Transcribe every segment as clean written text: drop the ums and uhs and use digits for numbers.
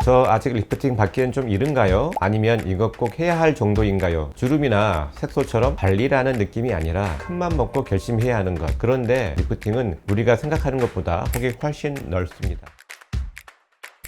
저 아직 리프팅 받기엔 좀 이른가요? 아니면 이거 꼭 해야 할 정도인가요? 주름이나 색소처럼 관리라는 느낌이 아니라 큰맘 먹고 결심해야 하는 것. 그런데 리프팅은 우리가 생각하는 것보다 폭이 훨씬 넓습니다.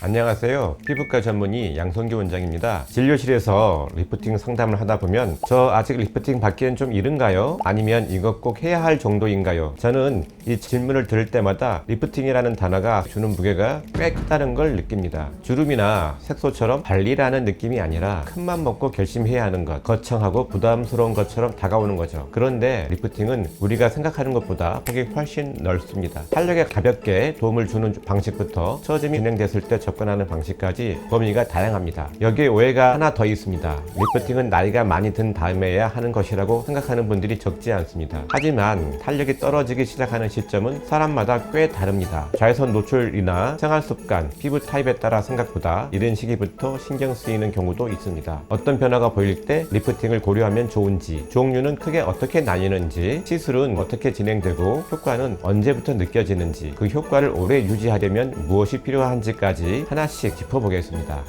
안녕하세요. 피부과 전문의 양성규 원장입니다. 진료실에서 리프팅 상담을 하다 보면 저 아직 리프팅 받기엔 좀 이른가요? 아니면 이거 꼭 해야 할 정도인가요? 저는 이 질문을 들을 때마다 리프팅이라는 단어가 주는 무게가 꽤 크다는 걸 느낍니다. 주름이나 색소처럼 관리라는 느낌이 아니라 큰맘 먹고 결심해야 하는 것, 거창하고 부담스러운 것처럼 다가오는 거죠. 그런데 리프팅은 우리가 생각하는 것보다 폭이 훨씬 넓습니다. 탄력에 가볍게 도움을 주는 방식부터 처짐이 진행됐을 때 접근하는 방식까지 범위가 다양합니다. 여기에 오해가 하나 더 있습니다. 리프팅은 나이가 많이 든 다음에야 하는 것이라고 생각하는 분들이 적지 않습니다. 하지만 탄력이 떨어지기 시작하는 시점은 사람마다 꽤 다릅니다. 자외선 노출이나 생활습관, 피부 타입에 따라 생각보다 이른 시기부터 신경 쓰이는 경우도 있습니다. 어떤 변화가 보일 때 리프팅을 고려하면 좋은지, 종류는 크게 어떻게 나뉘는지, 시술은 어떻게 진행되고 효과는 언제부터 느껴지는지, 그 효과를 오래 유지하려면 무엇이 필요한지까지 하나씩 짚어보겠습니다.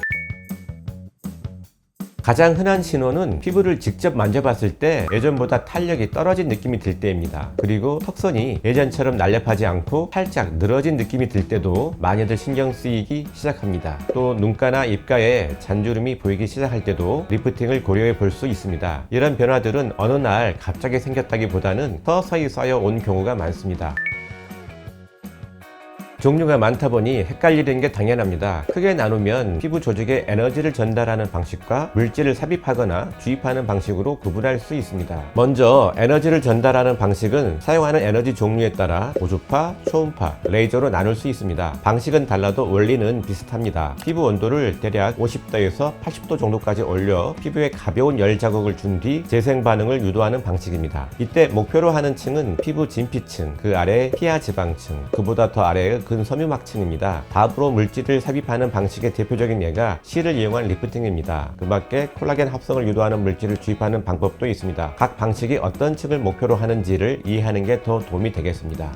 가장 흔한 신호는 피부를 직접 만져봤을 때 예전보다 탄력이 떨어진 느낌이 들 때입니다. 그리고 턱선이 예전처럼 날렵하지 않고 살짝 늘어진 느낌이 들 때도 많이들 신경 쓰이기 시작합니다. 또 눈가나 입가에 잔주름이 보이기 시작할 때도 리프팅을 고려해 볼 수 있습니다. 이런 변화들은 어느 날 갑자기 생겼다기보다는 서서히 쌓여온 경우가 많습니다. 종류가 많다 보니 헷갈리는 게 당연합니다. 크게 나누면 피부 조직에 에너지를 전달하는 방식과 물질을 삽입하거나 주입하는 방식으로 구분할 수 있습니다. 먼저 에너지를 전달하는 방식은 사용하는 에너지 종류에 따라 고주파, 초음파, 레이저로 나눌 수 있습니다. 방식은 달라도 원리는 비슷합니다. 피부 온도를 대략 50도에서 80도 정도까지 올려 피부에 가벼운 열 자극을 준 뒤 재생 반응을 유도하는 방식입니다. 이때 목표로 하는 층은 피부 진피층, 그 아래 피하 지방층, 그보다 더 아래의 근섬유막층입니다. 답으로 물질을 삽입하는 방식의 대표적인 예가 실을 이용한 리프팅입니다. 그 밖에 콜라겐 합성을 유도하는 물질을 주입하는 방법도 있습니다. 각 방식이 어떤 층을 목표로 하는지를 이해하는 게 더 도움이 되겠습니다.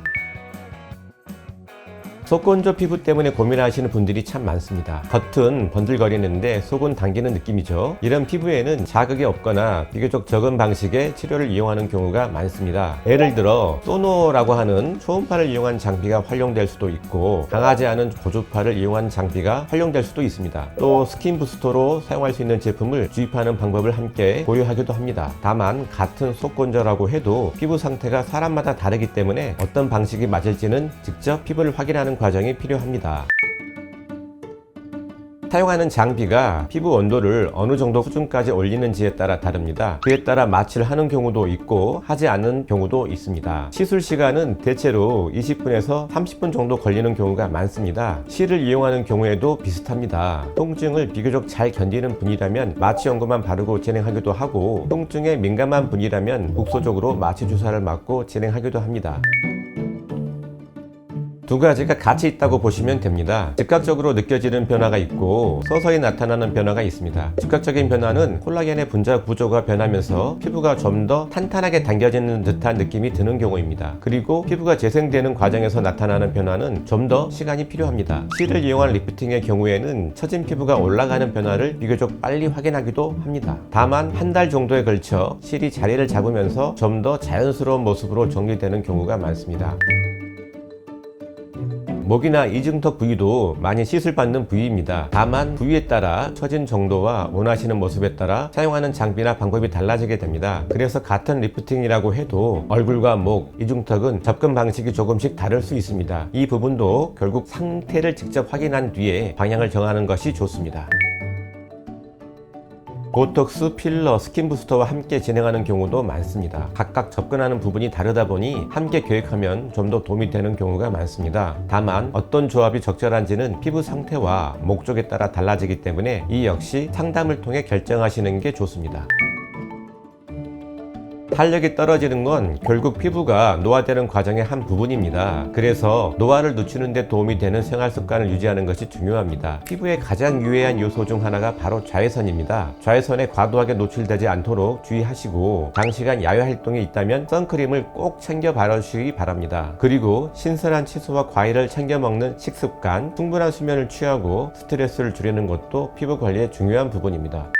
속건조 피부 때문에 고민하시는 분들이 참 많습니다. 겉은 번들거리는데 속은 당기는 느낌이죠. 이런 피부에는 자극이 없거나 비교적 적은 방식의 치료를 이용하는 경우가 많습니다. 예를 들어 소노라고 하는 초음파를 이용한 장비가 활용될 수도 있고, 강하지 않은 고주파를 이용한 장비가 활용될 수도 있습니다. 또 스킨 부스터로 사용할 수 있는 제품을 주입하는 방법을 함께 고려하기도 합니다. 다만 같은 속건조라고 해도 피부 상태가 사람마다 다르기 때문에 어떤 방식이 맞을지는 직접 피부를 확인하는 과정이 필요합니다. 사용하는 장비가 피부 온도를 어느 정도 수준까지 올리는지에 따라 다릅니다. 그에 따라 마취를 하는 경우도 있고 하지 않는 경우도 있습니다. 시술 시간은 대체로 20분에서 30분 정도 걸리는 경우가 많습니다. 실을 이용하는 경우에도 비슷합니다. 통증을 비교적 잘 견디는 분이라면 마취 연고만 바르고 진행하기도 하고, 통증에 민감한 분이라면 국소적으로 마취 주사를 맞고 진행하기도 합니다. 두 가지가 같이 있다고 보시면 됩니다. 즉각적으로 느껴지는 변화가 있고 서서히 나타나는 변화가 있습니다. 즉각적인 변화는 콜라겐의 분자 구조가 변하면서 피부가 좀 더 탄탄하게 당겨지는 듯한 느낌이 드는 경우입니다. 그리고 피부가 재생되는 과정에서 나타나는 변화는 좀 더 시간이 필요합니다. 실을 이용한 리프팅의 경우에는 처진 피부가 올라가는 변화를 비교적 빨리 확인하기도 합니다. 다만 한 달 정도에 걸쳐 실이 자리를 잡으면서 좀 더 자연스러운 모습으로 정리되는 경우가 많습니다. 목이나 이중턱 부위도 많이 시술받는 부위입니다. 다만 부위에 따라 처진 정도와 원하시는 모습에 따라 사용하는 장비나 방법이 달라지게 됩니다. 그래서 같은 리프팅이라고 해도 얼굴과 목, 이중턱은 접근 방식이 조금씩 다를 수 있습니다. 이 부분도 결국 상태를 직접 확인한 뒤에 방향을 정하는 것이 좋습니다. 보톡스, 필러, 스킨 부스터와 함께 진행하는 경우도 많습니다. 각각 접근하는 부분이 다르다 보니 함께 계획하면 좀 더 도움이 되는 경우가 많습니다. 다만 어떤 조합이 적절한지는 피부 상태와 목적에 따라 달라지기 때문에 이 역시 상담을 통해 결정하시는 게 좋습니다. 탄력이 떨어지는 건 결국 피부가 노화되는 과정의 한 부분입니다. 그래서 노화를 늦추는 데 도움이 되는 생활 습관을 유지하는 것이 중요합니다. 피부의 가장 유해한 요소 중 하나가 바로 자외선입니다. 자외선에 과도하게 노출되지 않도록 주의하시고 장시간 야외 활동이 있다면 선크림을 꼭 챙겨 바르시기 바랍니다. 그리고 신선한 채소와 과일을 챙겨 먹는 식습관, 충분한 수면을 취하고 스트레스를 줄이는 것도 피부 관리의 중요한 부분입니다.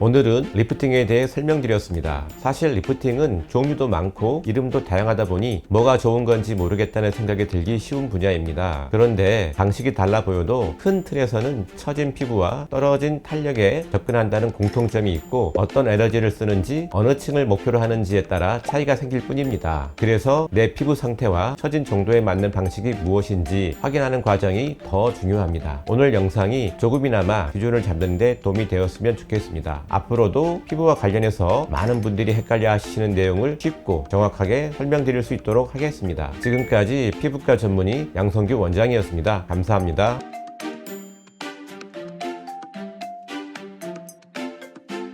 오늘은 리프팅에 대해 설명드렸습니다. 사실 리프팅은 종류도 많고 이름도 다양하다 보니 뭐가 좋은 건지 모르겠다는 생각이 들기 쉬운 분야입니다. 그런데 방식이 달라 보여도 큰 틀에서는 처진 피부와 떨어진 탄력에 접근한다는 공통점이 있고 어떤 에너지를 쓰는지 어느 층을 목표로 하는지에 따라 차이가 생길 뿐입니다. 그래서 내 피부 상태와 처진 정도에 맞는 방식이 무엇인지 확인하는 과정이 더 중요합니다. 오늘 영상이 조금이나마 기준을 잡는 데 도움이 되었으면 좋겠습니다. 앞으로도 피부와 관련해서 많은 분들이 헷갈려 하시는 내용을 쉽고 정확하게 설명드릴 수 있도록 하겠습니다. 지금까지 피부과 전문의 양성규 원장이었습니다. 감사합니다.